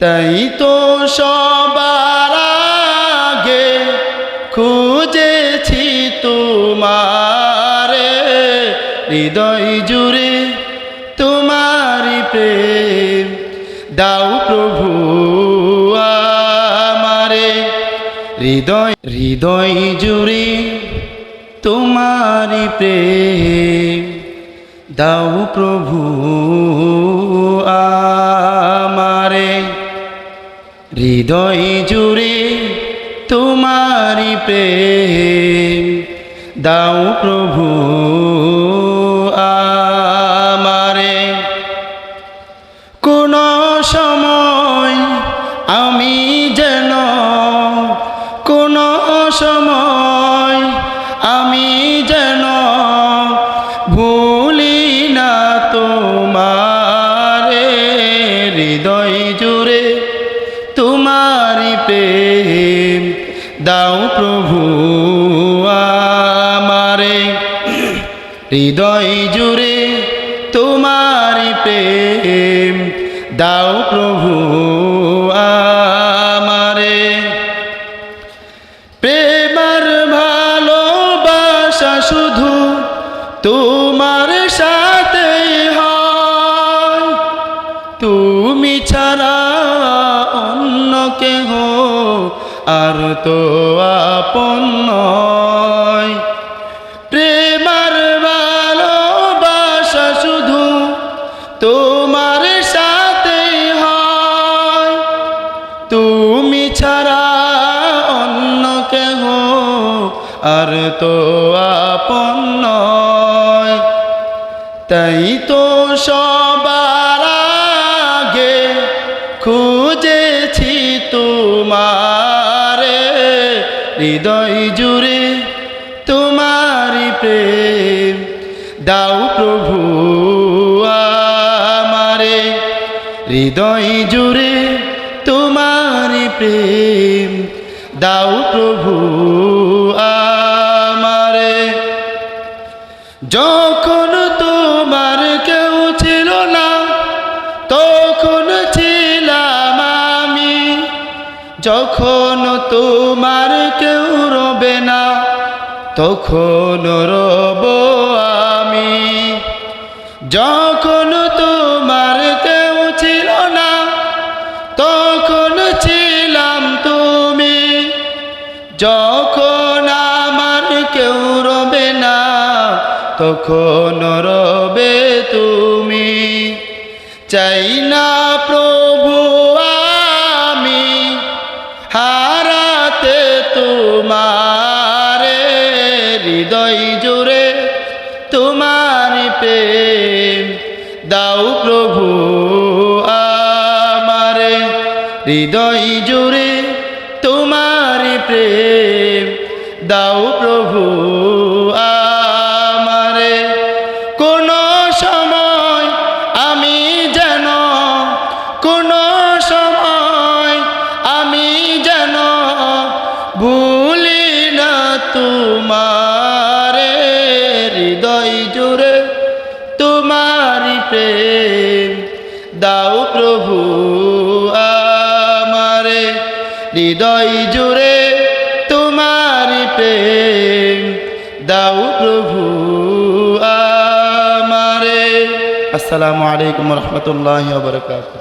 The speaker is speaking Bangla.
তাই তো সবার আগে খুঁজেছি তোমারে, হৃদয় জুড়ে তোমারি প্রেম দাও প্রভু আমারে। হৃদয় জুড়ে তোমারি প্রেম দাও প্রভু আমারে। হৃদয় জুড়ে তোমারি প্রেম দাও প্রভু আমারে। কোন সময় আমি যেন, কোন সময় আমি যেন ভুলি না তোমারে, হৃদয় জুড়ে তোমারি প্রেম দাও প্রভু আমারে। হৃদয় জুড়ে তোমারি প্রেম দাও প্রভু আমারে। প্রেমার ভালোবাসা শুধু তোমার সাথেই হয়, তুমি ছাড়া অন্য কেহ আর তো আপন নয়। প্রেমার ভালোবাসা শুধু তোমার সাথেই হয়, তুমি ছাড়া অন্য কেহ আর তো আপন নয়। তাই তো সবার আগে খুঁজেছি তোমারে, হৃদয় জুড়ে তোমারি প্রেম দাও প্রভু আমারে। হৃদয় জুড়ে তোমারি প্রেম দাও প্রভু আমারে। যখন তোমার কেউ ছিল না তখন ছিলাম আমি, যখন তোমার কেউ রবে না তখন রব আমি। যখন তোমার কেউ ছিল না তখন ছিলাম তুমি, যখন আমার কেউ রবে না তখন রবে তুমি। চাই না প্রভু আমি হারাতে তোমারে, হৃদয় জুড়ে তোমারি প্রেম দাও প্রভু আমারে। হৃদয় জুড়ে তোমারি প্রেম দাও প্রভু আমারে। কোন সময় আমি যেন, কোন সময় আমি যেন ভুলি না তোমারে, হৃদয় জুড়ে তোমারি প্রেম দাও প্রভু আমারে। হৃদয় জুড়ে তোমারি প্রেম দাও প্রভু আমারে। আসসালামু আলাইকুম ওয়া রাহমাতুল্লাহি ওয়া বারাকাতুহু।